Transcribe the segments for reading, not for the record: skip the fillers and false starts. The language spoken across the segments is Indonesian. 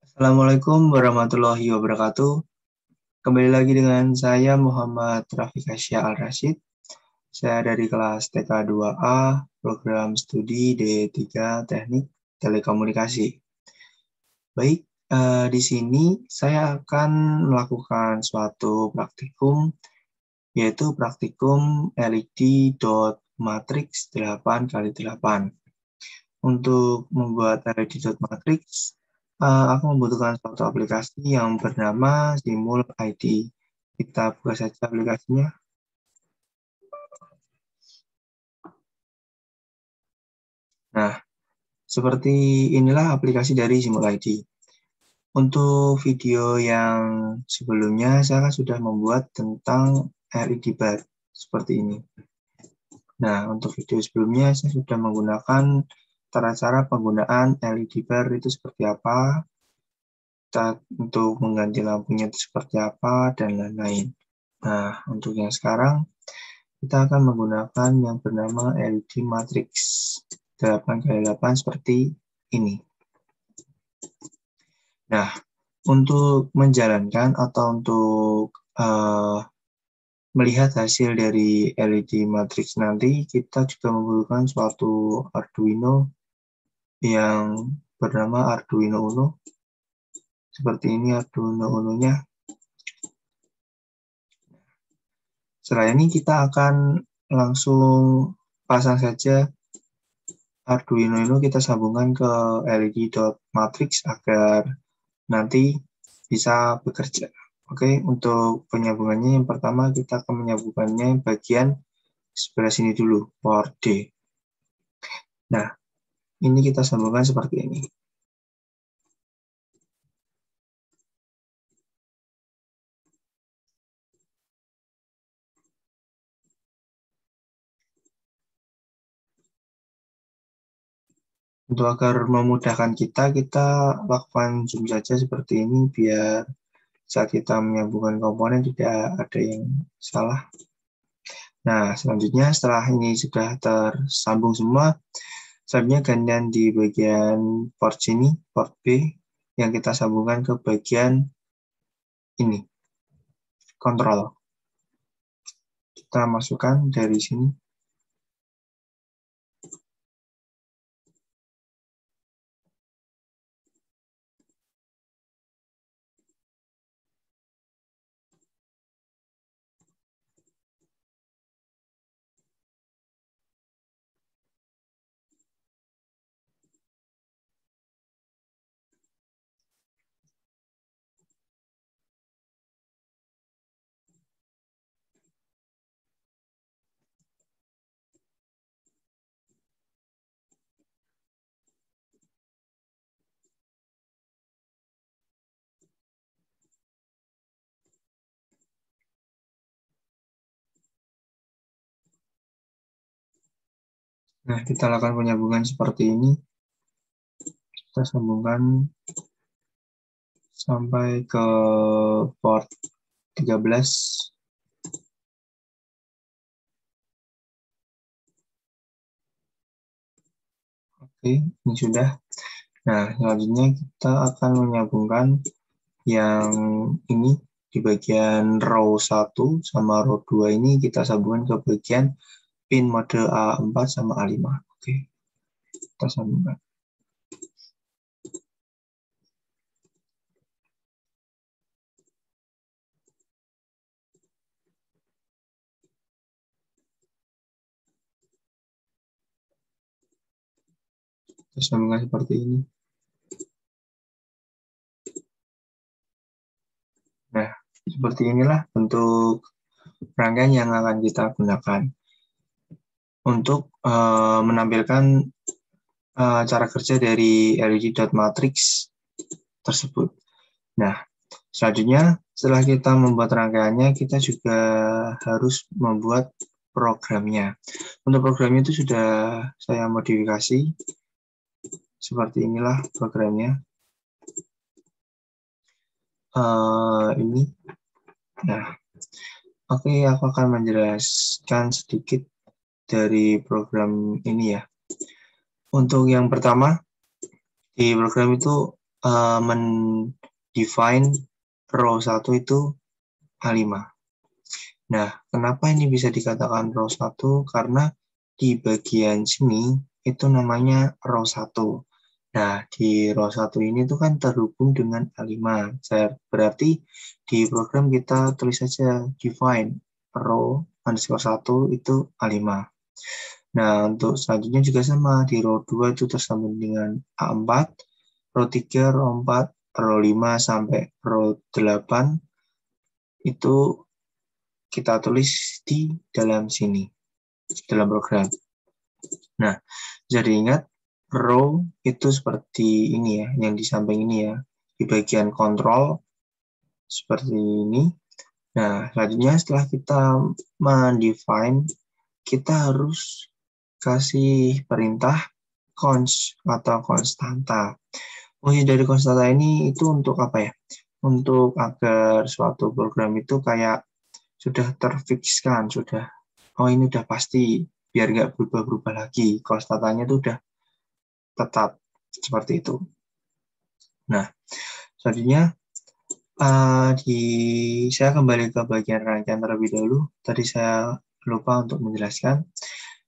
Assalamualaikum warahmatullahi wabarakatuh. Kembali lagi dengan saya Muhammad Rafiq Hasya Al-Rashid. Saya dari kelas TK 2A, program studi D3 Teknik Telekomunikasi. Baik, di sini saya akan melakukan suatu praktikum, yaitu praktikum LED.matrix 8x8. Untuk membuat LED.matrix, aku membutuhkan suatu aplikasi yang bernama Simul ID. Kita buka saja aplikasinya. Nah, seperti inilah aplikasi dari Simul ID. Untuk video yang sebelumnya, saya sudah membuat tentang LED bar, seperti ini. Nah, untuk video sebelumnya, saya sudah menggunakan cara-cara penggunaan LED bar itu seperti apa, untuk mengganti lampunya itu seperti apa, dan lain-lain. Nah, untuk yang sekarang, kita akan menggunakan yang bernama LED Matrix 8x8 seperti ini. Nah, untuk menjalankan atau untuk melihat hasil dari LED Matrix nanti, kita juga membutuhkan suatu Arduino yang bernama Arduino Uno. Seperti ini Arduino Uno-nya. Setelah ini kita akan langsung pasang saja Arduino ini, kita sambungkan ke LED.matrix agar nanti bisa bekerja. Oke, untuk penyambungannya yang pertama kita akan menyambungkannya bagian sebelah sini dulu, port D. Nah, ini kita sambungkan seperti ini. Untuk agar memudahkan kita lakukan zoom saja seperti ini biar saat kita menyambungkan komponen tidak ada yang salah. Nah, selanjutnya setelah ini sudah tersambung semua, selanjutnya gantian di bagian port sini, port B, yang kita sambungkan ke bagian ini, kontrol. Kita masukkan dari sini. Nah, kita lakukan penyambungan seperti ini. Kita sambungkan sampai ke port 13. Oke, ini sudah. Nah, selanjutnya kita akan menyambungkan yang ini di bagian row 1 sama row 2 ini kita sambungkan ke bagian pin mode A4 sama A5. Oke, kita sambungkan. Kita sambungkan seperti ini. Nah, seperti inilah bentuk rangkaian yang akan kita gunakan untuk menampilkan cara kerja dari LED.matrix tersebut. Nah, selanjutnya setelah kita membuat rangkaiannya, kita juga harus membuat programnya. Untuk programnya itu sudah saya modifikasi. Seperti inilah programnya. Ini. Nah, oke, aku akan menjelaskan sedikit dari program ini ya. Untuk yang pertama, di program itu mendefine row 1 itu A5. Nah, kenapa ini bisa dikatakan row 1? Karena di bagian sini itu namanya row 1. Nah, di row 1 ini tuh kan terhubung dengan A5. Berarti di program kita tulis saja define row underscore 1 itu A5. Nah, untuk selanjutnya juga sama. Di row 2 itu tersambung dengan A4, row 3, row 4, row 5 sampai row 8 itu kita tulis di dalam sini, dalam program. Nah, jadi ingat, row itu seperti ini ya, yang di samping ini ya, di bagian kontrol, seperti ini. Nah, selanjutnya setelah kita mendefine, kita harus kasih perintah const atau konstanta. Fungsi dari konstanta ini itu untuk apa ya? Untuk agar suatu program itu kayak sudah terfikskan, sudah, oh ini udah pasti, biar nggak berubah-berubah lagi. Konstantanya itu udah tetap seperti itu. Nah, selanjutnya saya kembali ke bagian rangkaian terlebih dahulu. Tadi saya lupa untuk menjelaskan.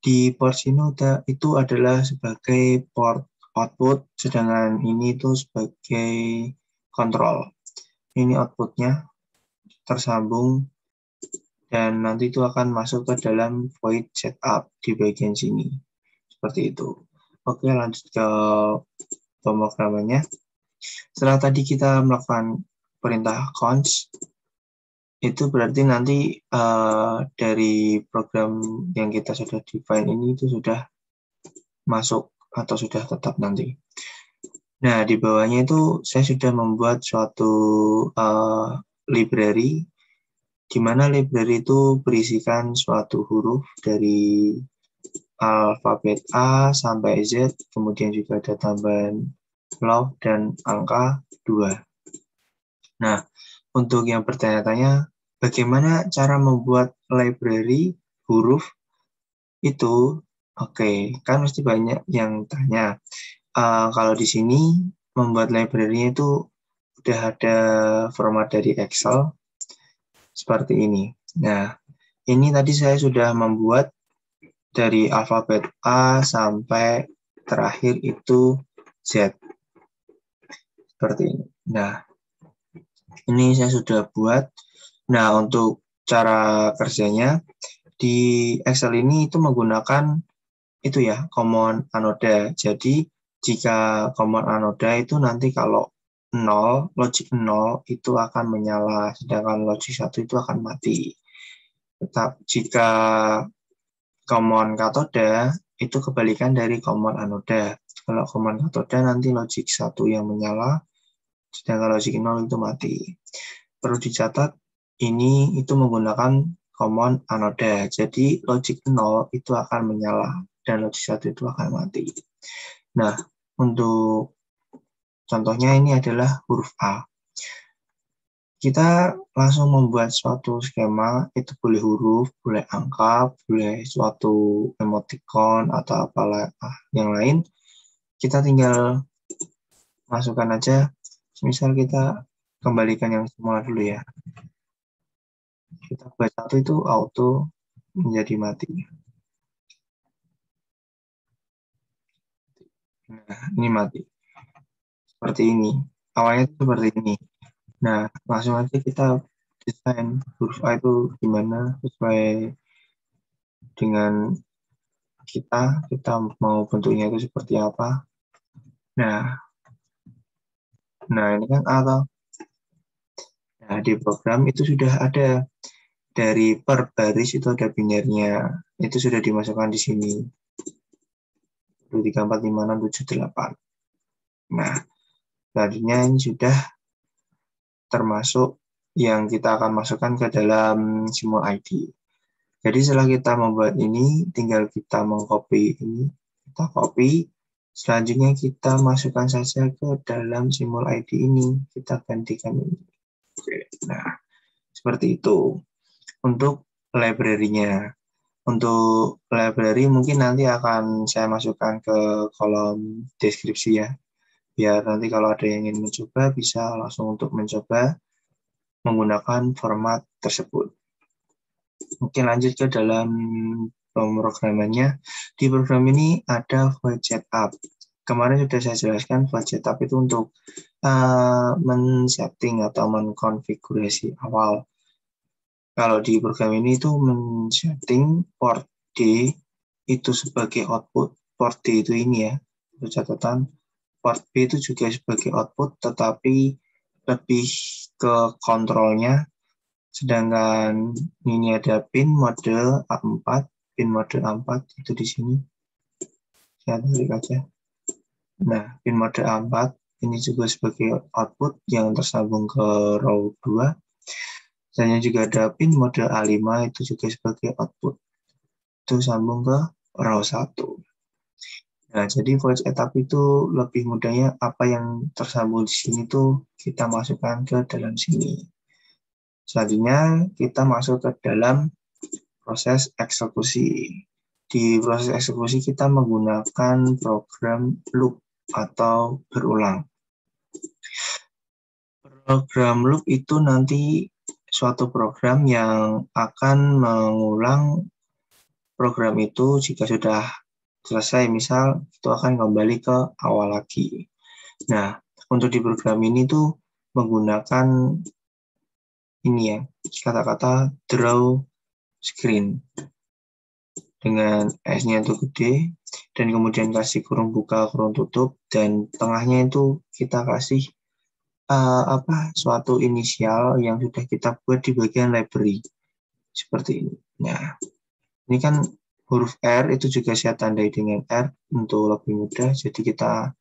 Di port sini itu adalah sebagai port output, sedangkan ini itu sebagai kontrol. Ini outputnya tersambung dan nanti itu akan masuk ke dalam void setup di bagian sini. Seperti itu. Oke, lanjut ke pemrogramannya. Setelah tadi kita melakukan perintah const, itu berarti nanti dari program yang kita sudah define ini itu sudah masuk atau sudah tetap nanti. Nah, di bawahnya itu saya sudah membuat suatu library, di mana library itu berisikan suatu huruf dari alfabet A sampai Z, kemudian juga ada tambahan log dan angka 2. Nah, untuk yang bertanya-tanya, bagaimana cara membuat library huruf itu? Oke, kan mesti banyak yang tanya. Kalau di sini membuat library-nya itu udah ada format dari Excel seperti ini. Nah, ini tadi saya sudah membuat dari alfabet A sampai terakhir itu Z. Seperti ini. Nah, ini saya sudah buat. Nah, untuk cara kerjanya di Excel ini itu menggunakan itu ya, command anoda. Jadi, jika command anoda itu nanti kalau 0, logic 0 itu akan menyala, sedangkan logic 1 itu akan mati. Tetap jika command katoda itu kebalikan dari command anoda. Kalau command katoda nanti logic 1 yang menyala, sedangkan logic 0 itu mati. Perlu dicatat, ini itu menggunakan command anoda. Jadi logic 0 itu akan menyala dan logic 1 itu akan mati. Nah, untuk contohnya ini adalah huruf A. Kita langsung membuat suatu skema, itu boleh huruf, boleh angka, boleh suatu emoticon atau apalah yang lain. Kita tinggal masukkan aja, misal kita kembalikan yang semula dulu ya. Kita buat satu itu auto menjadi mati. Nah, ini mati. Seperti ini. Awalnya seperti ini. Nah, langsung aja kita desain huruf A itu gimana sesuai dengan kita mau bentuknya itu seperti apa. Nah ini kan A toh. Nah, di program itu sudah ada dari per baris itu ada binernya. Itu sudah dimasukkan di sini. 2, 3, 4, 5, 6, 7, 8. Nah, selanjutnya ini sudah termasuk yang kita akan masukkan ke dalam simul ID. Jadi setelah kita membuat ini, tinggal kita mengcopy ini, kita copy, selanjutnya kita masukkan saja ke dalam simul ID ini, kita gantikan ini. Oke, nah, seperti itu untuk library-nya. Untuk library mungkin nanti akan saya masukkan ke kolom deskripsi ya. biar nanti kalau ada yang ingin mencoba bisa langsung untuk mencoba menggunakan format tersebut. Mungkin lanjut ke dalam pemrogramannya. Di program ini ada void setup. Kemarin sudah saya jelaskan void setup itu untuk men-setting atau mengkonfigurasi awal. Kalau di program ini itu men-setting port D itu sebagai output. Port D itu ini ya, itu catatan. Port B itu juga sebagai output, tetapi lebih ke kontrolnya. Sedangkan ini ada pin mode A4, pin mode A4 itu di sini. Saya tarik aja. Nah, pin mode A4 ini juga sebagai output yang tersambung ke row 2. Dan juga ada pin mode A5 itu juga sebagai output. Itu sambung ke row 1. Nah, jadi voice setup itu lebih mudahnya apa yang tersambung di sini tuh kita masukkan ke dalam sini. Selanjutnya kita masuk ke dalam proses eksekusi. Di proses eksekusi kita menggunakan program loop atau berulang. Program loop itu nanti suatu program yang akan mengulang program itu jika sudah selesai, misal itu akan kembali ke awal lagi. Nah, untuk di program ini tuh menggunakan ini ya, kata-kata draw screen dengan S-nya itu gede, dan kemudian kasih kurung buka, kurung tutup, dan tengahnya itu kita kasih suatu inisial yang sudah kita buat di bagian library seperti ini. Nah, ini kan huruf R itu juga saya tandai dengan R untuk lebih mudah. Jadi kita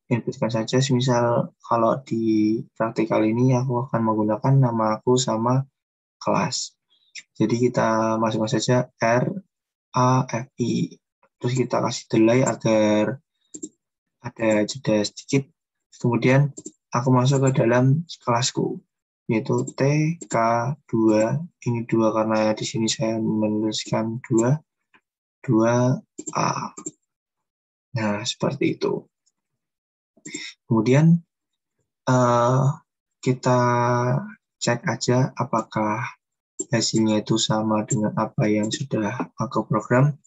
inputkan saja. Misal kalau di praktikal ini aku akan menggunakan nama aku sama kelas. Jadi kita masukkan saja R A F I. Terus kita kasih delay agar ada jeda sedikit. Kemudian aku masuk ke dalam kelasku, yaitu TK2. Ini 2 karena di sini saya menuliskan 2A. Nah, seperti itu. Kemudian kita cek aja apakah hasilnya itu sama dengan apa yang sudah aku program.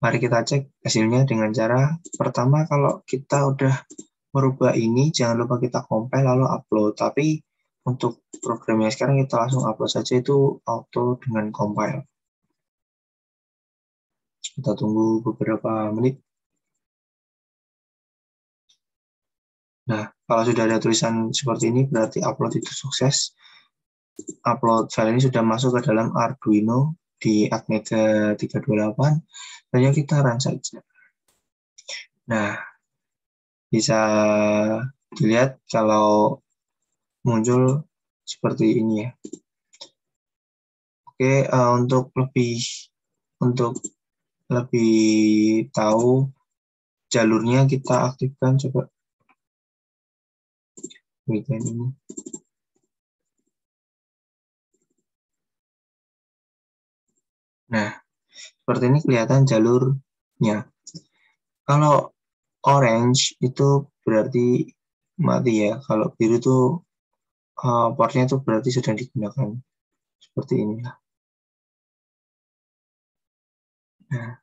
Mari kita cek hasilnya dengan cara pertama, kalau kita udah merubah ini, jangan lupa kita compile lalu upload. Tapi untuk programnya sekarang kita langsung upload saja, itu auto dengan compile. Kita tunggu beberapa menit. Nah, kalau sudah ada tulisan seperti ini, berarti upload itu sukses. Upload file ini sudah masuk ke dalam Arduino di Atmega 328. Hanya kita run saja. Nah, bisa dilihat kalau muncul seperti ini ya. Oke, untuk lebih tahu jalurnya kita aktifkan coba bagian ini. Nah, seperti ini kelihatan jalurnya. Kalau orange itu berarti mati ya. Kalau biru itu portnya itu berarti sedang digunakan. Seperti inilah. Nah,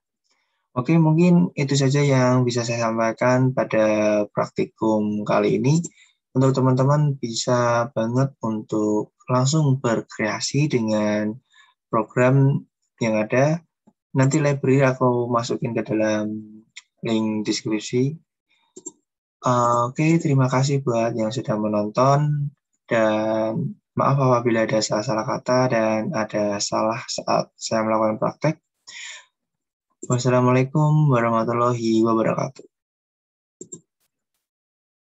oke, mungkin itu saja yang bisa saya sampaikan pada praktikum kali ini. Untuk teman-teman bisa banget untuk langsung berkreasi dengan program yang ada. Nanti library aku masukin ke dalam link deskripsi. Oke, terima kasih buat yang sudah menonton, dan maaf apabila ada salah-salah kata dan ada salah saat saya melakukan praktek. Wassalamualaikum warahmatullahi wabarakatuh.